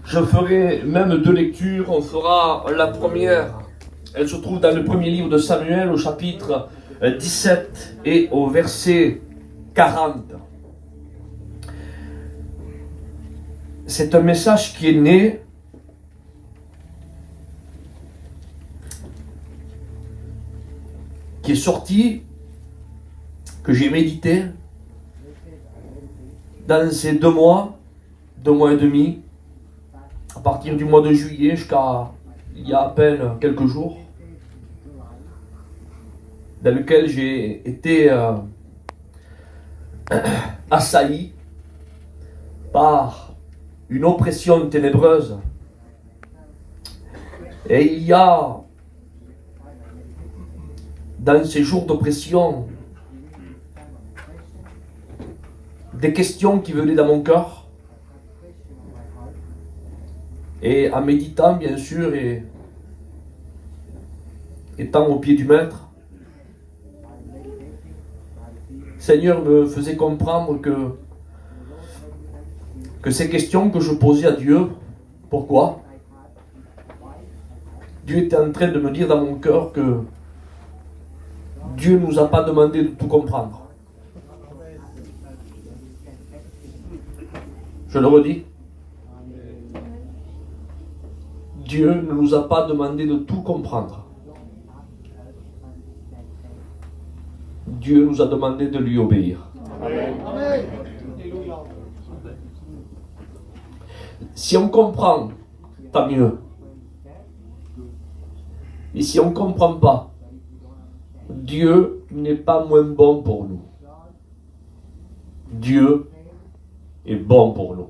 Je ferai même deux lectures. On fera la première. Elle se trouve dans le premier livre de Samuel au chapitre 17 et au verset 40. C'est un message qui est né qui est sorti, que j'ai médité dans ces 2 mois et demi, à partir du mois de juillet jusqu'à il y a à peine quelques jours, dans lequel j'ai été assailli par une oppression ténébreuse. Et il y a dans ces jours d'oppression des questions qui venaient dans mon cœur, et en méditant bien sûr et étant au pied du maître, Seigneur me faisait comprendre que ces questions que je posais à Dieu, pourquoi Dieu était en train de me dire dans mon cœur que Dieu ne nous a pas demandé de tout comprendre. Je le redis. Dieu ne nous a pas demandé de tout comprendre. Dieu nous a demandé de lui obéir. Amen. Si on comprend, tant mieux. Et si on ne comprend pas, Dieu n'est pas moins bon pour nous. Dieu est bon pour nous.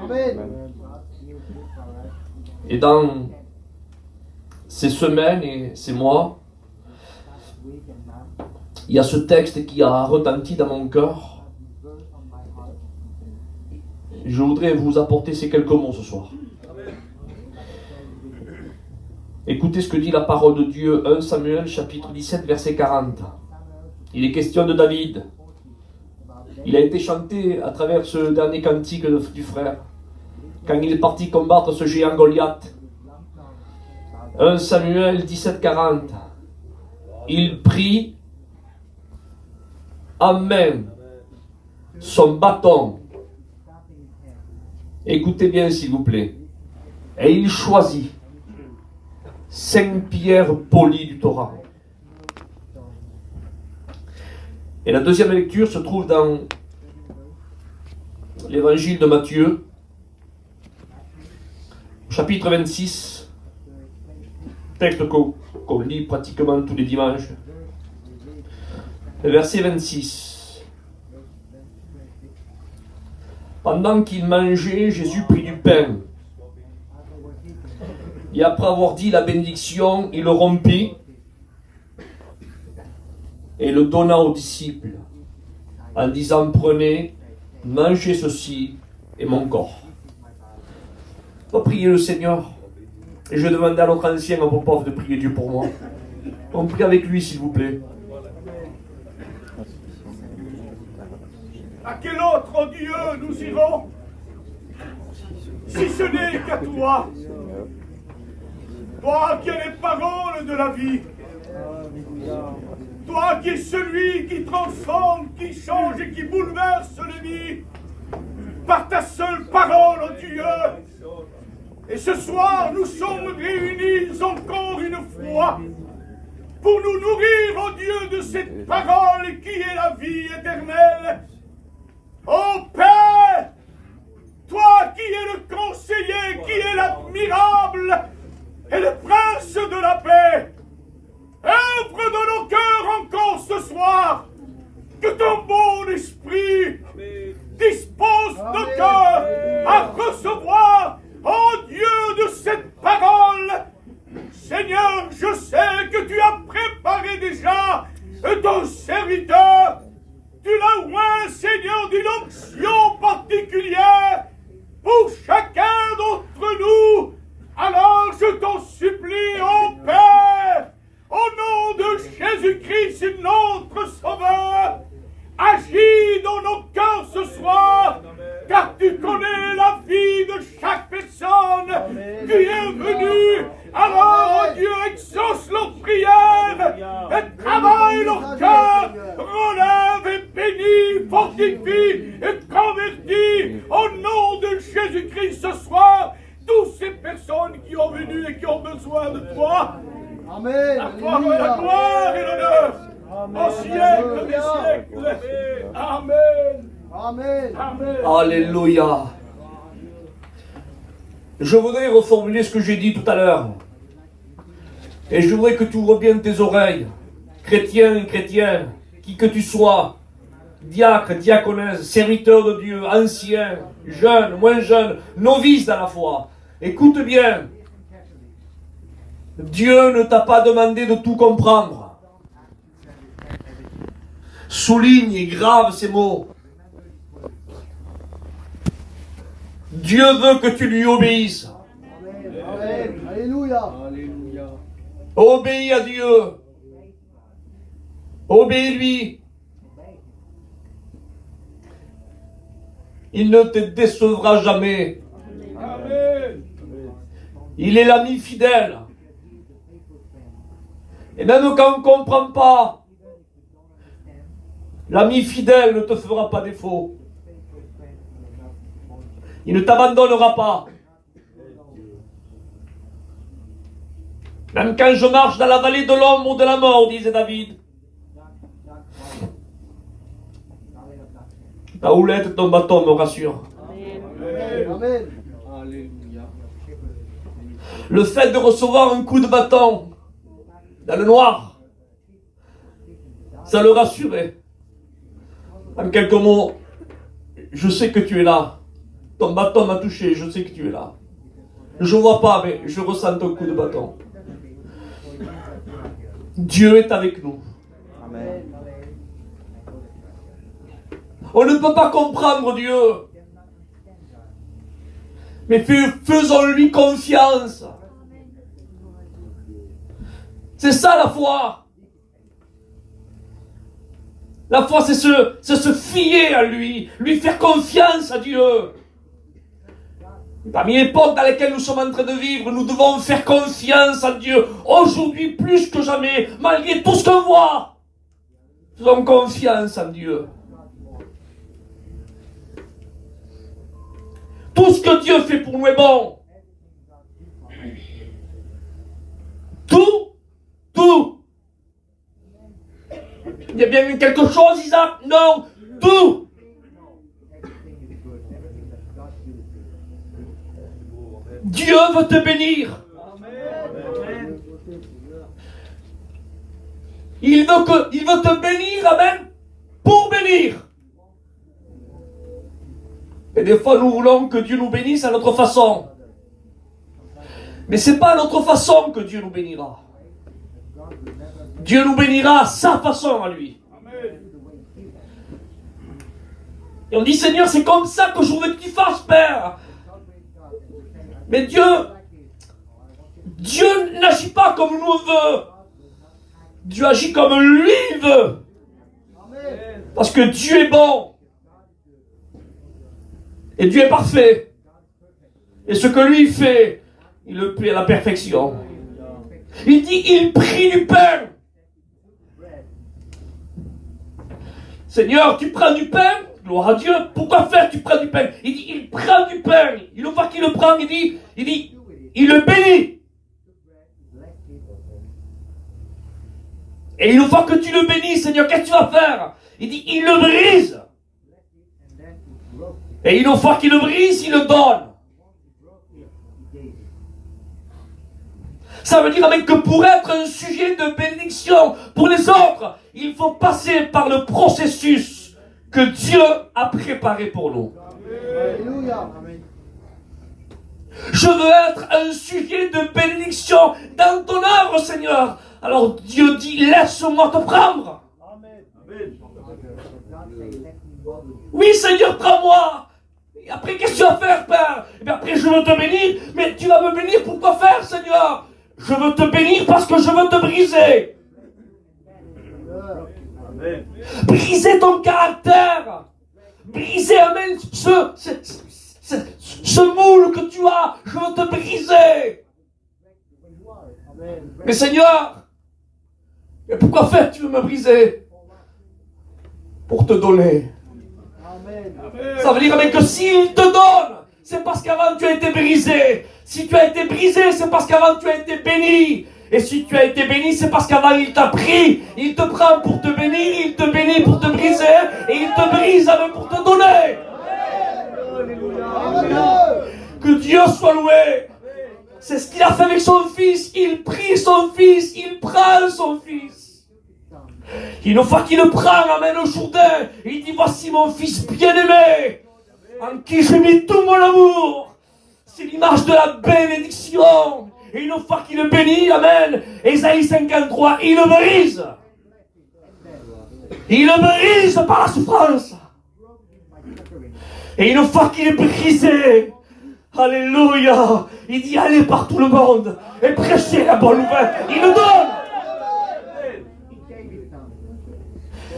Amen. Et dans ces semaines et ces mois, il y a ce texte qui a retenti dans mon cœur. Je voudrais vous apporter ces quelques mots ce soir. Écoutez ce que dit la parole de Dieu, 1 Samuel chapitre 17 verset 40. Il est question de David. Il a été chanté à travers ce dernier cantique du frère, quand il est parti combattre ce géant Goliath. 1 Samuel 17 40. Il prit en main son bâton. Écoutez bien s'il vous plaît. Et il choisit 5 pierres polies du Torah. Et la deuxième lecture se trouve dans l'évangile de Matthieu, chapitre 26, texte qu'on lit pratiquement tous les dimanches. Le verset 26. Pendant qu'il mangeait, Jésus prit du pain. Et après avoir dit la bénédiction, il le rompit et le donna aux disciples, en disant: prenez, mangez ceci est mon corps. On va prier le Seigneur. Et je vais demander à notre ancien apôtre de prier Dieu pour moi. On prie avec lui s'il vous plaît. À quel autre Dieu nous irons, si ce n'est qu'à toi? Toi qui as les paroles de la vie. Toi qui es celui qui transforme, qui change et qui bouleverse les vies. Par ta seule parole, oh Dieu. Et ce soir, nous sommes réunis encore une fois pour nous nourrir, oh Dieu, de cette parole qui est la vie éternelle. Ô Père, toi qui es le conseiller, qui es l'admirable et le prince de la paix, œuvre dans nos cœurs encore ce soir, que ton bon esprit dispose nos cœurs à recevoir, ô Dieu, de cette parole. Seigneur, je sais que tu as préparé déjà ton serviteur. Tu l'as oint, Seigneur, d'une onction particulière pour chacun d'entre nous. Alors je t'en supplie, ô Père, au nom de Jésus-Christ, notre Sauveur, agis dans nos cœurs ce soir, car tu connais la vie de qui est venu. Alors, oh Dieu, exauce leurs prières et travaille leur cœur, relève et bénit, fortifie et convertit au nom de Jésus-Christ ce soir toutes ces personnes qui ont venu et qui ont besoin de toi. Amen. La gloire et l'honneur au siècle des siècles. Amen. Amen. Amen. Alléluia. Je voudrais reformuler ce que j'ai dit tout à l'heure. Et je voudrais que tu ouvres bien tes oreilles. Chrétien, chrétien, qui que tu sois, diacre, diaconesse, serviteur de Dieu, ancien, jeune, moins jeune, novice dans la foi. Écoute bien. Dieu ne t'a pas demandé de tout comprendre. Souligne et grave ces mots. Dieu veut que tu lui obéisses. Amen. Alléluia. Obéis à Dieu. Obéis-lui. Il ne te décevra jamais. Amen. Il est l'ami fidèle. Et même quand on ne comprend pas, l'ami fidèle ne te fera pas défaut. Il ne t'abandonnera pas. Même quand je marche dans la vallée de l'ombre de la mort, disait David. Ta houlette et ton bâton me rassurent. Amen. Le fait de recevoir un coup de bâton dans le noir, ça le rassurait. En quelques mots, je sais que tu es là. Ton bâton m'a touché, je sais que tu es là. Je ne vois pas, mais je ressens ton coup de bâton. Dieu est avec nous. Amen. On ne peut pas comprendre Dieu. Mais faisons-lui confiance. C'est ça la foi. La foi, c'est se fier à lui faire confiance à Dieu. Parmi les époques dans lesquelles nous sommes en train de vivre, nous devons faire confiance à Dieu. Aujourd'hui, plus que jamais, malgré tout ce qu'on voit, faisons confiance en Dieu. Tout ce que Dieu fait pour nous est bon. Tout. Il y a bien quelque chose, Isaac? Non, tout. Dieu veut te bénir. Il veut te bénir, amen, pour bénir. Et des fois, nous voulons que Dieu nous bénisse à notre façon. Mais ce n'est pas à notre façon que Dieu nous bénira. Dieu nous bénira à sa façon à lui. Et on dit, Seigneur, c'est comme ça que je voudrais que tu fasses, Père. Mais Dieu n'agit pas comme nous on veut. Dieu agit comme lui il veut. Parce que Dieu est bon. Et Dieu est parfait. Et ce que lui fait, il le fait à la perfection. Il dit, il prit du pain. Seigneur, tu prends du pain? Gloire à Dieu. Pourquoi faire tu prends du pain? Il dit, il prend du pain. Il voit qu'il le prend, il dit, il le bénit. Et une fois que tu le bénis, Seigneur, qu'est-ce que tu vas faire? Il dit, il le brise. Et une fois qu'il le brise, il le donne. Ça veut dire avec que pour être un sujet de bénédiction pour les autres, il faut passer par le processus que Dieu a préparé pour nous. Alléluia. Je veux être un sujet de bénédiction dans ton œuvre, Seigneur. Alors Dieu dit, laisse-moi te prendre. Oui, Seigneur, prends-moi. Et après, qu'est-ce que tu vas faire, Père? Et bien après, je veux te bénir. Mais tu vas me bénir pour quoi faire, Seigneur? Je veux te bénir parce que je veux te briser. Amen. Briser ton caractère. Briser, amen, ce moule que tu as. Je veux te briser. Mais Seigneur, mais pourquoi faire tu veux me briser? Pour te donner. Amen. Ça veut dire mais que s'il te donne, c'est parce qu'avant tu as été brisé. Si tu as été brisé, c'est parce qu'avant tu as été béni. Et si tu as été béni, c'est parce qu'avant il t'a pris. Il te prend pour te bénir, il te bénit pour te briser, et il te brise même pour te donner. Que Dieu soit loué. C'est ce qu'il a fait avec son fils. Il prie son fils, il prend son fils. Une fois qu'il le prend, amène au Jourdain, il dit voici mon fils bien-aimé, en qui j'ai mis tout mon amour. C'est l'image de la bénédiction. Et une fois qu'il le bénit, amen, Ésaïe 53, il le brise. Il le brise par la souffrance. Et une fois qu'il est brisé, alléluia, il dit allez par tout le monde et prêchez la bonne nouvelle. Il le donne.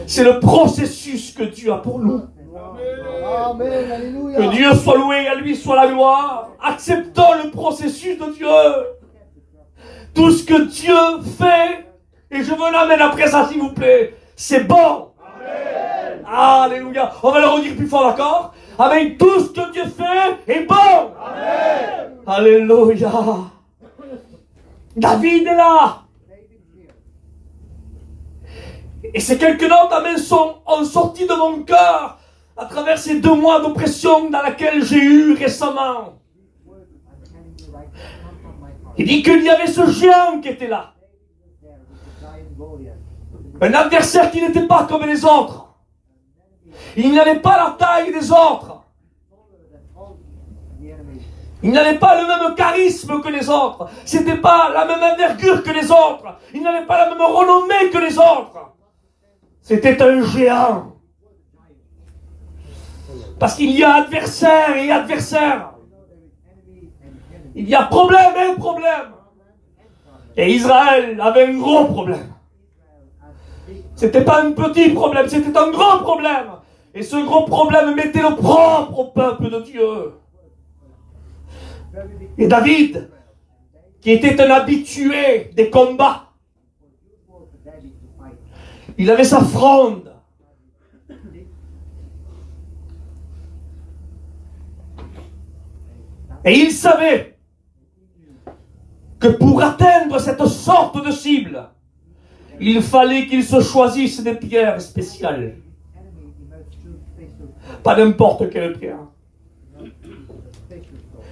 C'est le processus que Dieu a pour nous. Amen. Alléluia. Que Dieu soit loué et à lui soit la gloire. Acceptons le processus de Dieu. Tout ce que Dieu fait, et je veux l'amener après ça s'il vous plaît, c'est bon. Amen. Alléluia. On va le redire plus fort, d'accord? Amen. Tout ce que Dieu fait est bon. Amen. Alléluia. David est là. Et ces quelques notes, amen, ont sorti de mon cœur à travers ces 2 mois d'oppression dans laquelle j'ai eu récemment. Il dit qu'il y avait ce géant qui était là. Un adversaire qui n'était pas comme les autres. Il n'avait pas la taille des autres. Il n'avait pas le même charisme que les autres. C'était pas la même envergure que les autres. Il n'avait pas la même renommée que les autres. C'était un géant. Parce qu'il y a adversaire et adversaire. Il y a problème et problème. Et Israël avait un gros problème. C'était pas un petit problème, c'était un gros problème. Et ce gros problème mettait le propre au peuple de Dieu. Et David, qui était un habitué des combats, il avait sa fronde. Et il savait que pour atteindre cette sorte de cible, il fallait qu'il se choisisse des pierres spéciales. Pas n'importe quelle pierre.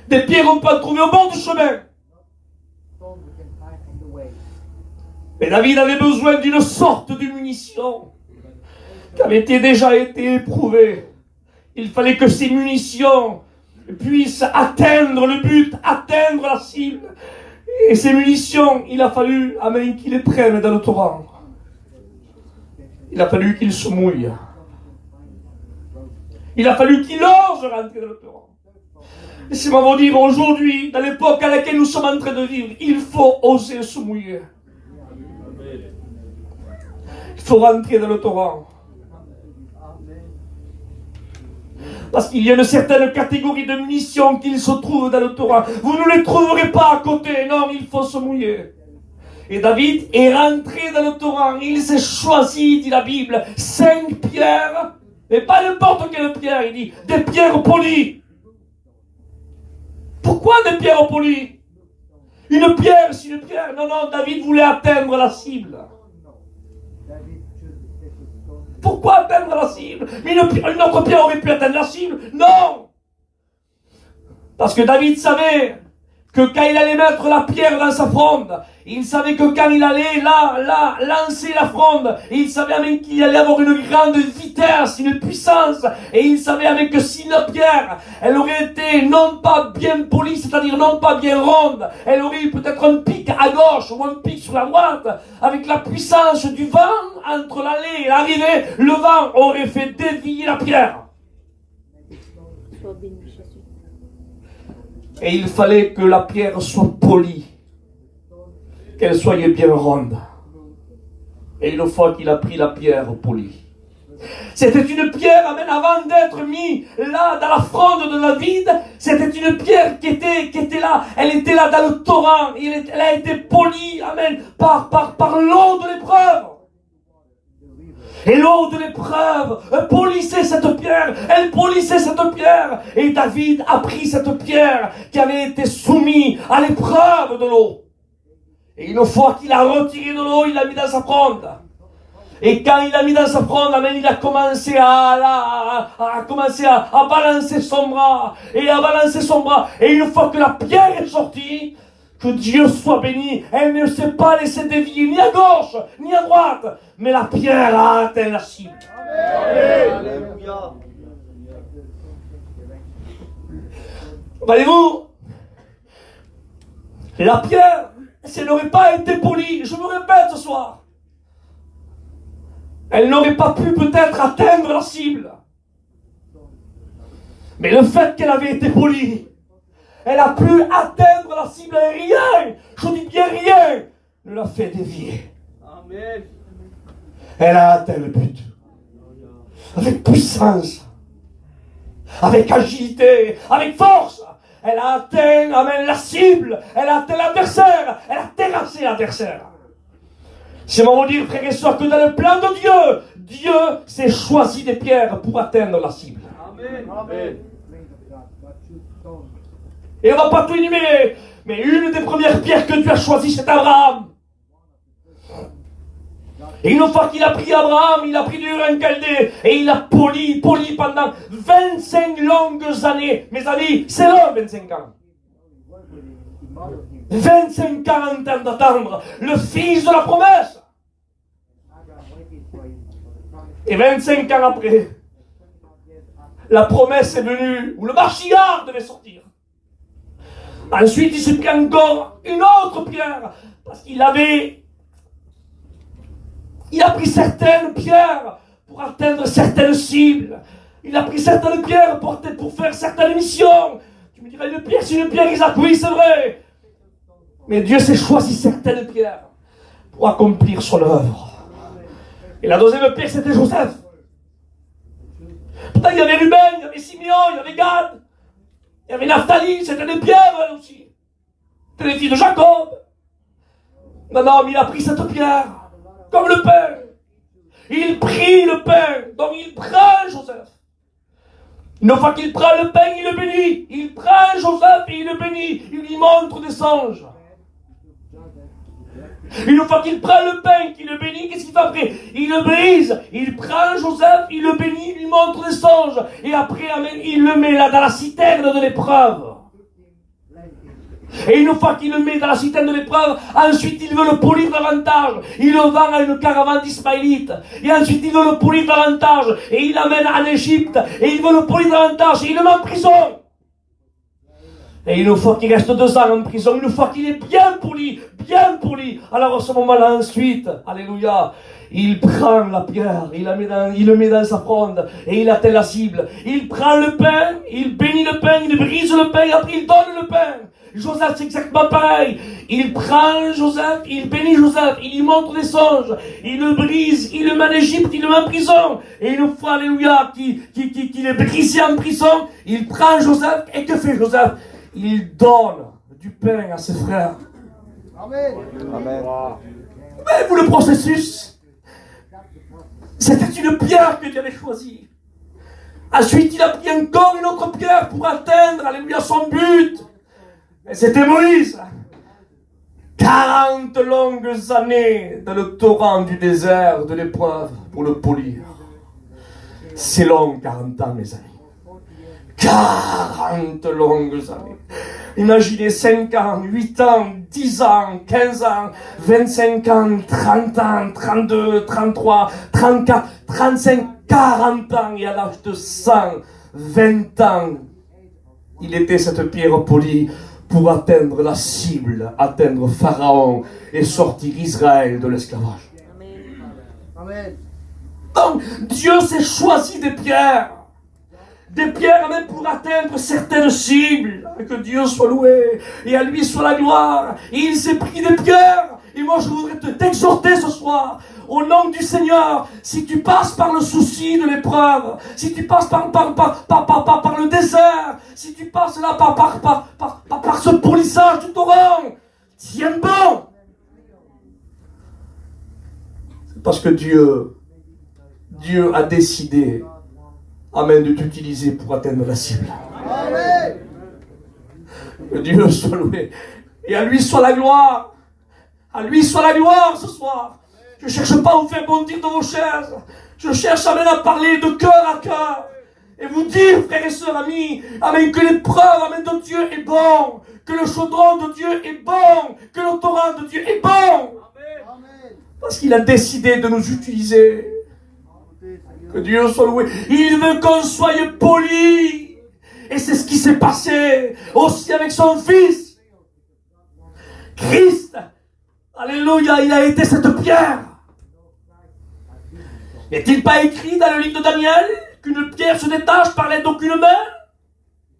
Des pierres qu'on peut trouver au bord du chemin. Mais David avait besoin d'une sorte de munition qui avait déjà été éprouvée. Il fallait que ces munitions puissent atteindre le but, atteindre la cible. Et ces munitions, il a fallu, amen, qu'il les prenne dans le torrent. Il a fallu qu'il se mouille. Il a fallu qu'il ose rentrer dans le torrent. Laissez-moi vous dire, aujourd'hui, dans l'époque à laquelle nous sommes en train de vivre, il faut oser se mouiller. Il faut rentrer dans le torrent. Parce qu'il y a une certaine catégorie de munitions qui se trouvent dans le torrent. Vous ne les trouverez pas à côté. Non, il faut se mouiller. Et David est rentré dans le torrent. Il s'est choisi, dit la Bible, 5 pierres. Mais pas n'importe quelle pierre. Il dit des pierres polies. Pourquoi des pierres polies? Une pierre, c'est une pierre. Non, non, David voulait atteindre la cible. Pourquoi atteindre la cible? Mais une autre pierre aurait pu atteindre la cible? Non! Parce que David savait que quand il allait mettre la pierre dans sa fronde, il savait que quand il allait lancer la fronde, il savait même qu'il allait avoir une grande vitesse, une puissance, et il savait même que si la pierre, elle aurait été non pas bien polie, c'est-à-dire non pas bien ronde, elle aurait eu peut-être un pic à gauche ou un pic sur la droite, avec la puissance du vent entre l'aller et l'arrivée, le vent aurait fait dévier la pierre. Et il fallait que la pierre soit polie, qu'elle soit bien ronde. Et une fois qu'il a pris la pierre polie, C'était une pierre, amen, avant d'être mise là dans la fronde de David, c'était une pierre qui était là, elle était là dans le torrent, elle a été polie, amen, par l'eau de l'épreuve. Et l'eau de l'épreuve polissait cette pierre, elle polissait cette pierre, et David a pris cette pierre qui avait été soumise à l'épreuve de l'eau. Et une fois qu'il a retiré de l'eau, il l'a mis dans sa fronde. Et quand il a mis dans sa fronde, amen, il a commencé à balancer son bras. Et à balancer son bras. Et une fois que la pierre est sortie, que Dieu soit béni, elle ne s'est pas laissée dévier ni à gauche, ni à droite. Mais la pierre a atteint la cible. Alléluia. Voyez-vous, la pierre, si elle n'aurait pas été polie, je me répète ce soir, elle n'aurait pas pu peut-être atteindre la cible. Mais le fait qu'elle avait été polie, elle a pu atteindre la cible et rien, je dis bien rien, ne l'a fait dévier. Amen. Elle a atteint le but. Avec puissance, avec agilité, avec force. Elle a atteint, amen, la cible. Elle a atteint l'adversaire. Elle a terrassé l'adversaire. C'est mon dire, frères et sœurs, que dans le plan de Dieu, Dieu s'est choisi des pierres pour atteindre la cible. Amen. Amen. Et on ne va pas tout énumérer, mais une des premières pierres que Dieu a choisies, c'est Abraham. Et une fois qu'il a pris Abraham, il a pris Ur en Chaldée, et il a poli pendant 25 longues années. Mes amis, c'est long, 25 ans. 25 ans en train d'attendre le fils de la promesse. Et 25 ans après, la promesse est venue, où le Mashiach devait sortir. Ensuite, il s'est pris encore une autre pierre, parce qu'il a pris certaines pierres pour atteindre certaines cibles. Il a pris certaines pierres pour faire certaines missions. Tu me dirais, une pierre, c'est une pierre, Isaac. Oui, c'est vrai. Mais Dieu s'est choisi certaines pierres pour accomplir son œuvre. Et la deuxième pierre, c'était Joseph. Pourtant, il y avait Ruben, il y avait Simeon, il y avait Gad, il y avait Naphtali, c'était des pierres elles aussi. C'était les filles de Jacob. Non, mais il a pris cette pierre, comme le pain. Il prit le pain, donc il prend Joseph. Une fois qu'il prend le pain, il le bénit. Il prend Joseph et il le bénit. Il lui montre des songes. Une fois qu'il prend le pain, qu'il le bénit, qu'est-ce qu'il fait après? Il le brise. Il prend Joseph, il le bénit, il lui montre des songes. Et après, amen, il le met là dans la citerne de l'épreuve. Et une fois qu'il le met dans la citerne de l'épreuve, ensuite il veut le polir davantage. Il le vend à une caravane d'Ismaélites. Et ensuite il veut le polir davantage. Et il l'amène en Égypte. Et il veut le polir davantage. Et il le met en prison. Et une fois qu'il reste 2 ans en prison, une fois qu'il est bien poli, alors à ce moment-là ensuite, alléluia, il prend la pierre, il le met dans sa fronde et il atteint la cible. Il prend le pain, il bénit le pain, il brise le pain, après il donne le pain. Joseph, c'est exactement pareil. Il prend Joseph, il bénit Joseph, il lui montre des songes, il le brise, il le met en Égypte, il le met en prison. Et une fois, alléluia, qu'il est brisé en prison, il prend Joseph, et que fait Joseph? Il donne du pain à ses frères. Amen. Amen. Mais vous, le processus, c'était une pierre que Dieu avait choisie. Ensuite, il a pris encore une autre pierre pour atteindre, alléluia, son but. Et c'était Moïse. 40 longues années dans le torrent du désert, de l'épreuve, pour le polir. C'est long, 40 ans, mes amis. 40 longues années. Imaginez 5 ans, 8 ans, 10 ans, 15 ans, 25 ans, 30 ans, 32, 33, 34, 35, 40 ans, et à l'âge de 120 ans, il était cette pierre polie pour atteindre la cible, atteindre Pharaon et sortir Israël de l'esclavage. Amen. Donc, Dieu s'est choisi des pierres même pour atteindre certaines cibles. Que Dieu soit loué, et à lui soit la gloire. Et il s'est pris des pierres. Et moi je voudrais t'exhorter ce soir. au nom du Seigneur, si tu passes par le souci de l'épreuve, si tu passes par le désert, si tu passes là par ce polissage du torrent, tiens bon. C'est parce que Dieu a décidé, amen, de t'utiliser pour atteindre la cible. Amen. Que Dieu soit loué. Et à lui soit la gloire. À lui soit la gloire ce soir. Je ne cherche pas à vous faire bondir de vos chaises. Je cherche amen, à parler de cœur à cœur. Et vous dire, frères et sœurs, amis, amen, que l'épreuve, amen, de Dieu est bon. Que le chaudron de Dieu est bon. Que le torrent de Dieu est bon. Amen. Parce qu'il a décidé de nous utiliser. Que Dieu soit loué. Il veut qu'on soit polis. Et c'est ce qui s'est passé aussi avec son Fils. Christ, alléluia, il a été cette pierre. N'est-il pas écrit dans le livre de Daniel qu'une pierre se détache par l'aide d'aucune main?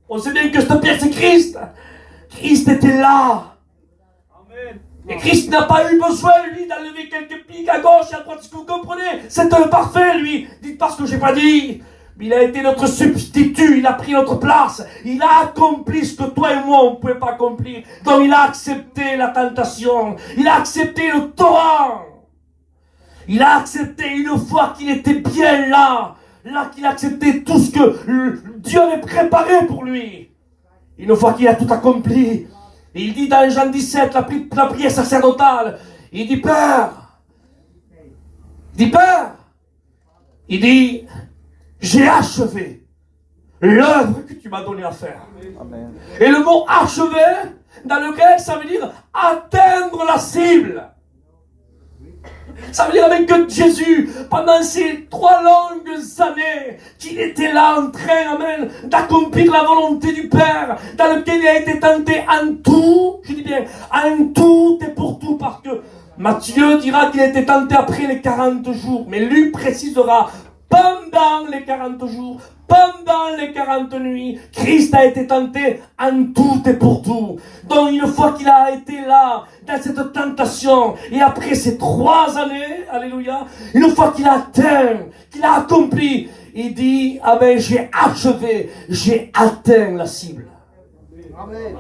On sait bien que cette pierre c'est Christ. Christ était là. Et Christ n'a pas eu besoin, lui, d'enlever quelques pics à gauche et à droite. Est-ce que vous comprenez? C'est un parfait, lui. Dites pas ce que j'ai pas dit. Mais il a été notre substitut, il a pris notre place. Il a accompli ce que toi et moi, on ne pouvait pas accomplir. Donc il a accepté la tentation. Il a accepté le torrent. Il a accepté une fois qu'il était bien là qu'il a accepté tout ce que Dieu avait préparé pour lui. Une fois qu'il a tout accompli, il dit dans Jean 17, la prière sacerdotale, il dit Père, il dit, j'ai achevé l'œuvre que tu m'as donné à faire. Amen. Et le mot achevé, dans le grec, ça veut dire atteindre la cible. Ça veut dire avec que Jésus, pendant ces 3 longues années, qu'il était là en train, amen, d'accomplir la volonté du Père, dans lequel il a été tenté en tout, je dis bien, en tout et pour tout, parce que Matthieu dira qu'il a été tenté après les 40 jours, mais lui précisera pendant les 40 jours, pendant les 40 nuits, Christ a été tenté en tout et pour tout. Donc une fois qu'il a été là, dans cette tentation, et après ces 3 années, alléluia, une fois qu'il a atteint, qu'il a accompli, il dit, ah ben j'ai achevé, j'ai atteint la cible. Amen.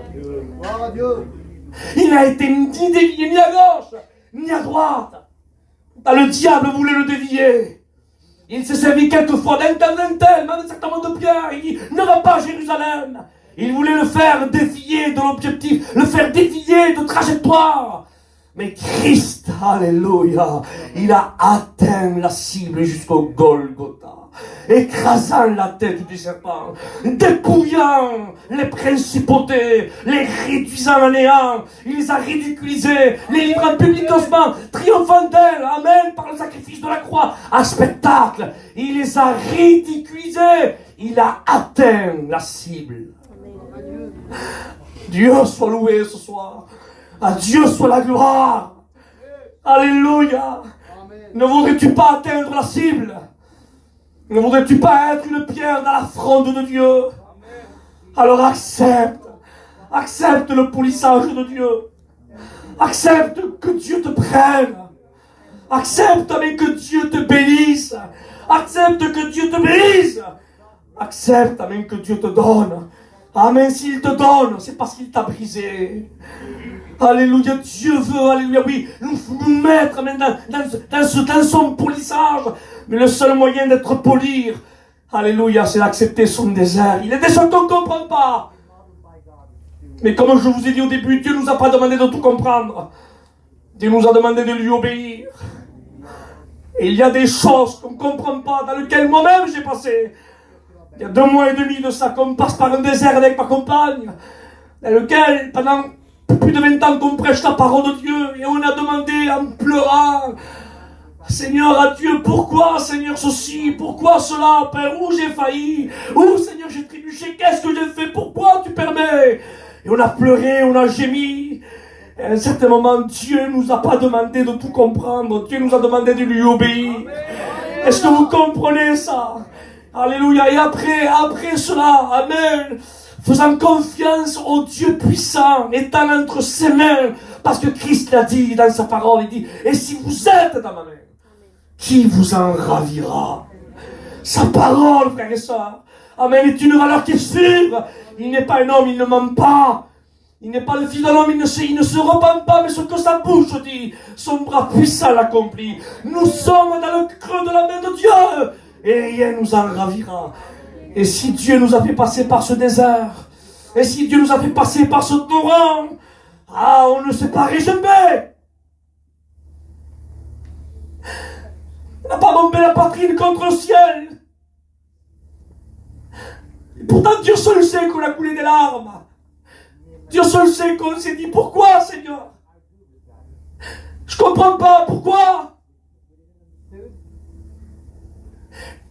Gloire à Dieu. Il n'a été ni dévié ni à gauche, ni à droite. Le diable voulait le dévier. Il s'est servi quelquefois d'un tel, même certainement de Pierre. Il dit, ne va pas à Jérusalem. Il voulait le faire dévier de l'objectif, le faire dévier de trajectoire. Mais Christ, alléluia, il a atteint la cible jusqu'au Golgotha, écrasant la tête du serpent, dépouillant les principautés, les réduisant à néant. Il les a ridiculisés, les livrant publiquement, triomphant d'elle, amen, par le sacrifice de la croix, à spectacle. Il les a ridiculisés, il a atteint la cible. Dieu soit loué ce soir. À Dieu soit la gloire. Alléluia. Ne voudrais-tu pas atteindre la cible? Ne voudrais-tu pas être une pierre dans la fronde de Dieu? Alors accepte le polissage de Dieu. Accepte que Dieu te prenne. Accepte avec que Dieu te bénisse. Accepte que Dieu te bénisse. Accepte avec que Dieu te donne. Amen, s'il te donne, c'est parce qu'il t'a brisé. Alléluia, Dieu veut, alléluia, oui, nous mettre amen, dans son polissage. Mais le seul moyen d'être poli, alléluia, c'est d'accepter son désert. Il y a des choses qu'on ne comprend pas. Mais comme je vous ai dit au début, Dieu ne nous a pas demandé de tout comprendre. Dieu nous a demandé de lui obéir. Et il y a des choses qu'on ne comprend pas, dans lesquelles moi-même j'ai passé. Il y a 2 mois et demi de ça, qu'on passe par un désert avec ma compagne, dans lequel, pendant plus de 20 ans qu'on prêche la parole de Dieu, et on a demandé en pleurant, Seigneur, à Dieu, pourquoi, Seigneur, ceci, pourquoi cela, Père, où j'ai failli, où, Seigneur, j'ai trébuché, qu'est-ce que j'ai fait, pourquoi tu permets? Et on a pleuré, on a gémi. Et à un certain moment, Dieu ne nous a pas demandé de tout comprendre, Dieu nous a demandé de lui obéir. Est-ce que vous comprenez ça? Alléluia. Et après cela, amen, faisant confiance au Dieu puissant, étant entre ses mains, parce que Christ l'a dit dans sa parole, il dit, et si vous êtes dans ma main, qui vous en ravira? Sa parole, frères et sœurs, amen, est une valeur qui est sûre. Il n'est pas un homme, il ne ment pas. Il n'est pas le fils d'un homme, il ne se repent pas, mais ce que sa bouche dit, son bras puissant l'accomplit. Nous sommes dans le creux de la main de Dieu, et rien nous en ravira. Et si Dieu nous a fait passer par ce désert, et si Dieu nous a fait passer par ce torrent, on ne séparait jamais. On n'a pas bombé la poitrine contre le ciel. Et pourtant, Dieu seul sait qu'on a coulé des larmes. Dieu seul sait qu'on s'est dit, pourquoi, Seigneur? Je ne comprends pas, pourquoi?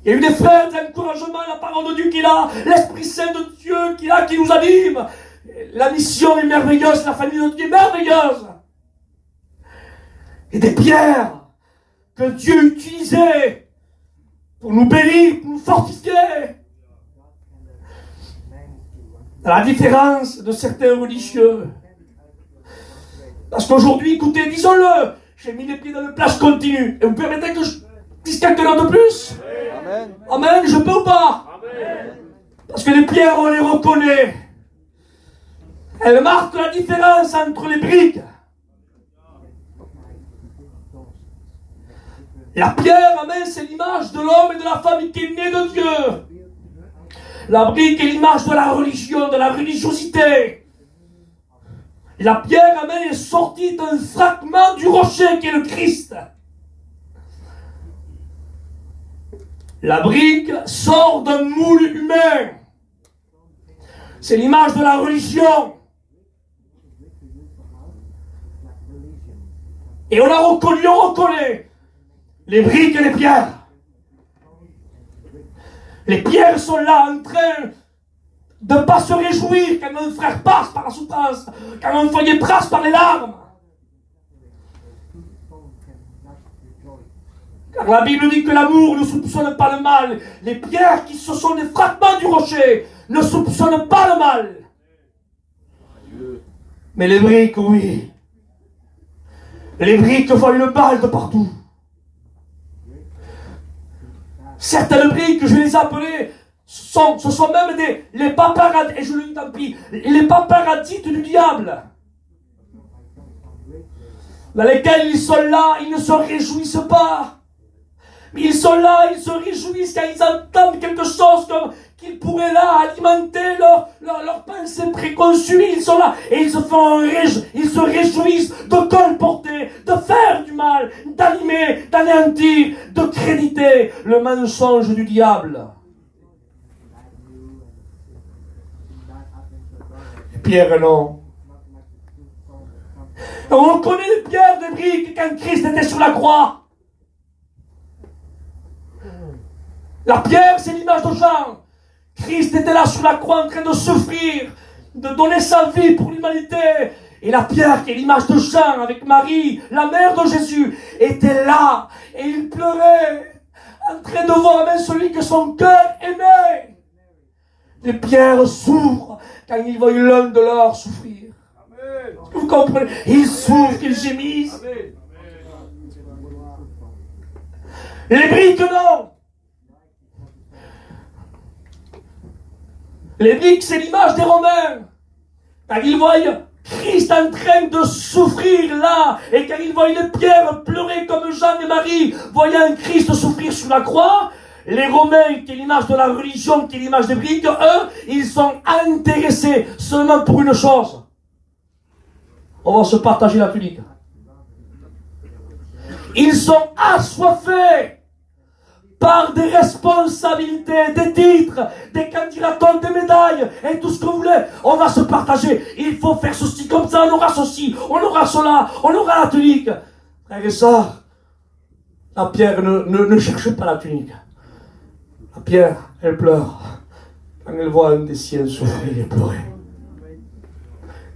Il y a eu des frères d'encouragement, la parole de Dieu qu'il a, l'Esprit Saint de Dieu qu'il a, qui nous anime. La mission est merveilleuse, la famille de Dieu est merveilleuse. Et des pierres que Dieu utilisait pour nous bénir, pour nous fortifier. À la différence de certains religieux. Parce qu'aujourd'hui, écoutez, disons-le, j'ai mis les pieds dans le plage continu. Et vous permettez que je dise quelque chose de plus? Amen. Amen, je peux ou pas? Amen. Parce que les pierres, on les reconnaît. Elles marquent la différence entre les briques. La pierre, amen, c'est l'image de l'homme et de la femme qui est née de Dieu. La brique est l'image de la religion, de la religiosité. Et la pierre, amen, est sortie d'un fragment du rocher qui est le Christ. La brique sort d'un moule humain. C'est l'image de la religion. Et on reconnaît les briques et les pierres. Les pierres sont là en train de ne pas se réjouir quand un frère passe par la souffrance, quand un foyer passe par les larmes. Car la Bible dit que l'amour ne soupçonne pas le mal. Les pierres qui se sont des fragments du rocher ne soupçonnent pas le mal. Mais les briques, oui. Les briques voient une balle de partout. Certaines briques, je les ai appelées, ce sont même les paparazzi, et je le dis tant pis, les paparazzi du diable. Dans lesquels ils sont là, ils ne se réjouissent pas. Mais ils sont là, ils se réjouissent quand ils entendent quelque chose comme qu'ils pourraient là alimenter leur pensée préconçue. Ils sont là et ils se réjouissent de colporter, de faire du mal, d'animer, d'anéantir, de créditer le mensonge du diable. Pierre, non. On connaît les pierres des briques quand Christ était sur la croix. La pierre, c'est l'image de Jean. Christ était là sur la croix en train de souffrir, de donner sa vie pour l'humanité. Et la pierre, qui est l'image de Jean avec Marie, la mère de Jésus, était là. Et il pleurait, en train de voir même celui que son cœur aimait. Les pierres s'ouvrent quand ils voient l'un de leurs souffrir. Amen. Vous comprenez? Ils souffrent, ils gémissent. Amen. Les briques, non. Les briques, c'est l'image des Romains. Quand ils voient Christ en train de souffrir là, et quand ils voient les pierres pleurer comme Jean et Marie, voyant Christ souffrir sur la croix, les Romains, qui est l'image de la religion, qui est l'image des briques, eux, ils sont intéressés seulement pour une chose. On va se partager la tunique. Ils sont assoiffés par des responsabilités, des titres, des candidatures, des médailles, et tout ce que vous voulez. On va se partager. Il faut faire ceci comme ça, on aura ceci, on aura cela, on aura la tunique. Frères et sœurs, la pierre ne cherche pas la tunique. La pierre, elle pleure quand elle voit un des siens souffrir et pleurer.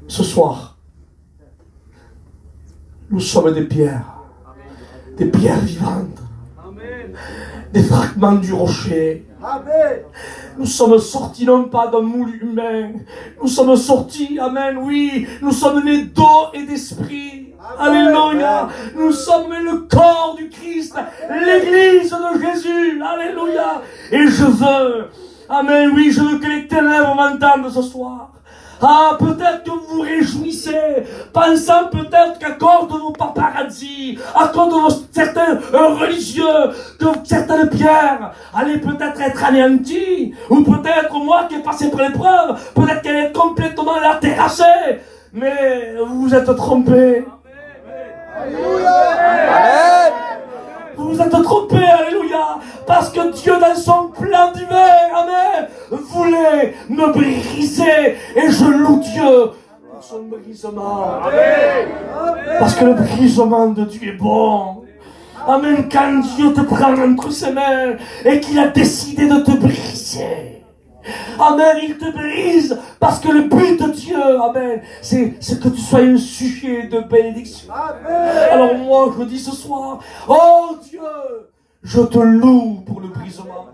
Ce soir, nous sommes des pierres vivantes. Des fragments du rocher. Amen. Nous sommes sortis non pas d'un moule humain. Nous sommes sortis, amen, oui. Nous sommes nés d'eau et d'esprit. Alléluia. Nous sommes le corps du Christ, l'église de Jésus. Alléluia. Et je veux, amen, oui, je veux que les ténèbres m'entendent ce soir. Ah, peut-être que vous vous réjouissez, pensant peut-être qu'à cause de vos paparazzi, à cause de certains religieux, que certaines pierres allaient peut-être être anéanties, ou peut-être moi qui ai passé par l'épreuve, peut-être qu'elle est complètement la terrassée, mais vous vous êtes trompés. Amen. Vous vous êtes trompés, alléluia, parce que Dieu dans son plan divin, amen, voulait me briser, et je loue Dieu pour son brisement. Amen. Parce que le brisement de Dieu est bon. Amen, quand Dieu te prend entre ses mains, et qu'il a décidé de te briser. Amen, il te brise, parce que le but de Dieu, amen, c'est que tu sois un sujet de bénédiction. Amen. Alors moi, je dis ce soir, oh Dieu, je te loue pour le brisement.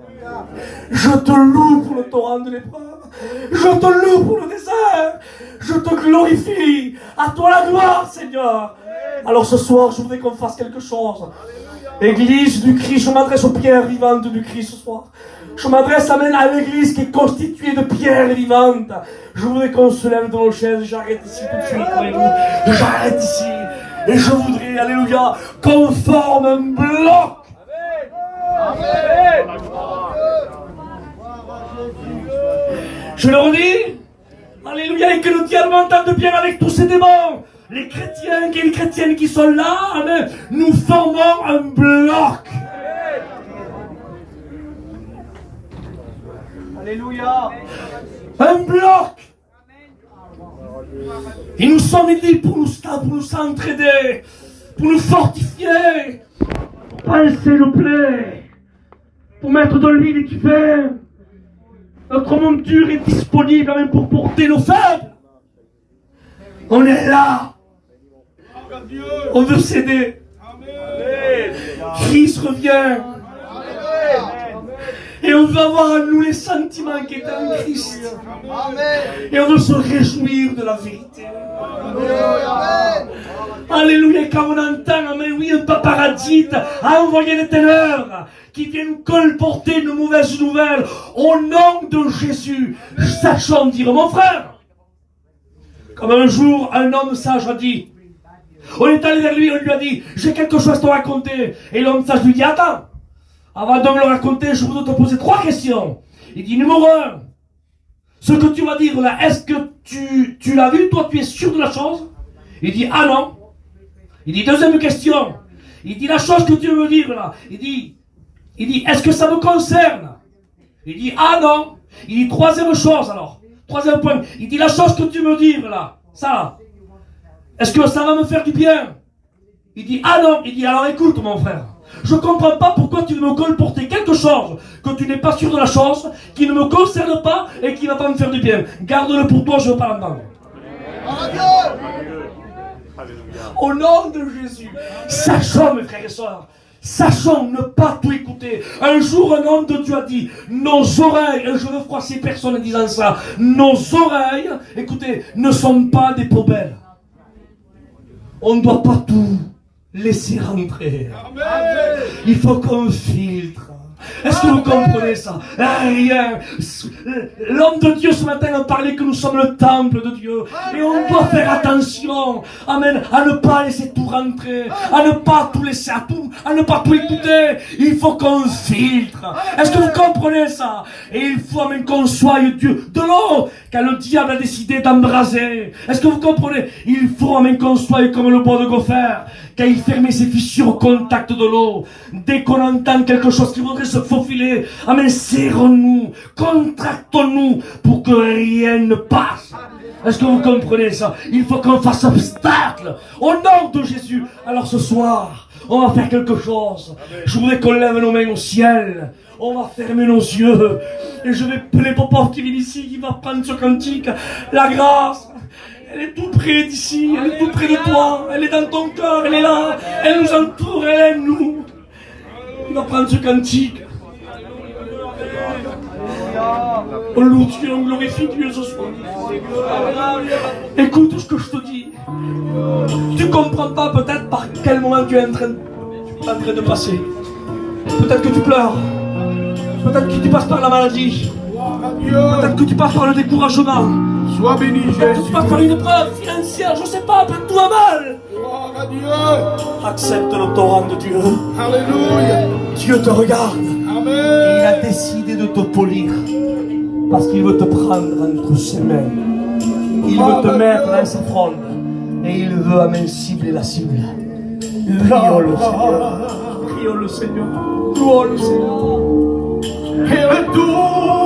Je te loue pour le torrent de l'épreuve. Je te loue pour le désert. Je te glorifie. À toi la gloire, Seigneur. Alors ce soir, je voudrais qu'on fasse quelque chose. Église du Christ, je m'adresse aux pierres vivantes du Christ ce soir. Je m'adresse amen à l'église qui est constituée de pierres vivantes. Je voudrais qu'on se lève de nos chaises. J'arrête ici tout de suite avec vous. J'arrête ici. Et je voudrais, alléluia, qu'on forme un bloc. Amen. Je le redis. Alléluia. Et que le diable m'entende bien avec tous ces démons. Les chrétiens et les chrétiennes qui sont là, amen, nous formons un bloc. Alléluia. Un bloc. Et nous sommes aidés pour nous entraider, pour nous fortifier, pour pincer le plaie, pour mettre de l'huile du vin. Notre monture est disponible même pour porter nos faibles. On est là. On veut s'aider. Christ revient. Et on veut avoir en nous les sentiments qui étaient en Christ. Et on veut se réjouir de la vérité. Alléluia, car on entend, amen, oui, un paparazzi a envoyé des ténèbres qui viennent colporter une mauvaise nouvelle. Au nom de Jésus, sachons dire, mon frère, comme un jour un homme sage a dit, on est allé vers lui, on lui a dit, j'ai quelque chose à te raconter. Et l'homme sage lui dit, attends, avant de me le raconter, je voudrais te poser 3 questions. Il dit, numéro 1, ce que tu vas dire là, est-ce que tu l'as vu, toi tu es sûr de la chose? Il dit, ah non. Il dit, deuxième question. Il dit, la chose que tu veux me dire là, il dit, est-ce que ça me concerne? Il dit, ah non. Il dit, troisième chose alors, troisième point, il dit, la chose que tu me dis là, ça, est-ce que ça va me faire du bien? Il dit, ah non. Il dit, alors écoute mon frère, je ne comprends pas pourquoi tu veux me colporter quelque chose que tu n'es pas sûr de la chose, qui ne me concerne pas et qui ne va pas me faire du bien. Garde-le pour toi, je ne veux pas l'entendre. Au nom de Jésus, sachons mes frères et sœurs, sachons ne pas tout écouter. Un jour, un homme de Dieu a dit, nos oreilles, et je veux froisser personne en disant ça, nos oreilles, écoutez, ne sont pas des poubelles. On ne doit pas tout laisser rentrer. Amen. Il faut qu'on filtre. Est-ce que vous comprenez ça? Rien. L'homme de Dieu ce matin a parlé que nous sommes le temple de Dieu. Et on doit faire attention, amen, à ne pas laisser tout rentrer, à ne pas tout laisser, à ne pas tout écouter. Il faut qu'on filtre. Est-ce que vous comprenez ça? Et il faut, amen, qu'on soit Dieu de l'eau, car le diable a décidé d'embraser. Est-ce que vous comprenez? Il faut, amen, qu'on soit comme le bois de gopher, car il fermait ses fissures au contact de l'eau. Dès qu'on entend quelque chose qui voudrait se faufiler, amen, serrons-nous, contractons-nous pour que rien ne passe. Est-ce que vous comprenez ça? Il faut qu'on fasse obstacle au nom de Jésus. Alors ce soir, on va faire quelque chose. Je voudrais qu'on lève nos mains au ciel. On va fermer nos yeux. Et je vais appeler Popov qui vient ici, qui va prendre ce cantique. La grâce, elle est tout près d'ici, elle est tout près de toi. Elle est dans ton cœur, elle est là. Elle nous entoure, elle aime nous. On va prendre ce cantique. On loue Dieu, on glorifie Dieu ce soir. Écoute ce que je te dis. Tu comprends pas peut-être par quel moment tu es en train de passer. Peut-être que tu pleures. Peut-être que tu passes par la maladie. Peut-être que tu passes par le découragement. Sois béni, Peut-être que tu passes par une épreuve financière. Je sais pas, peine-toi mal. Gloire à Dieu. Accepte le torrent de Dieu. Alléluia. Dieu te regarde. Amen. Et il a décidé de te polir. Parce qu'il veut te prendre entre ses mains. Il veut te mettre dans sa fronde. Et il veut amincibler la cible. Prions le Seigneur. Prions le Seigneur. Louons le Seigneur. Et retourne.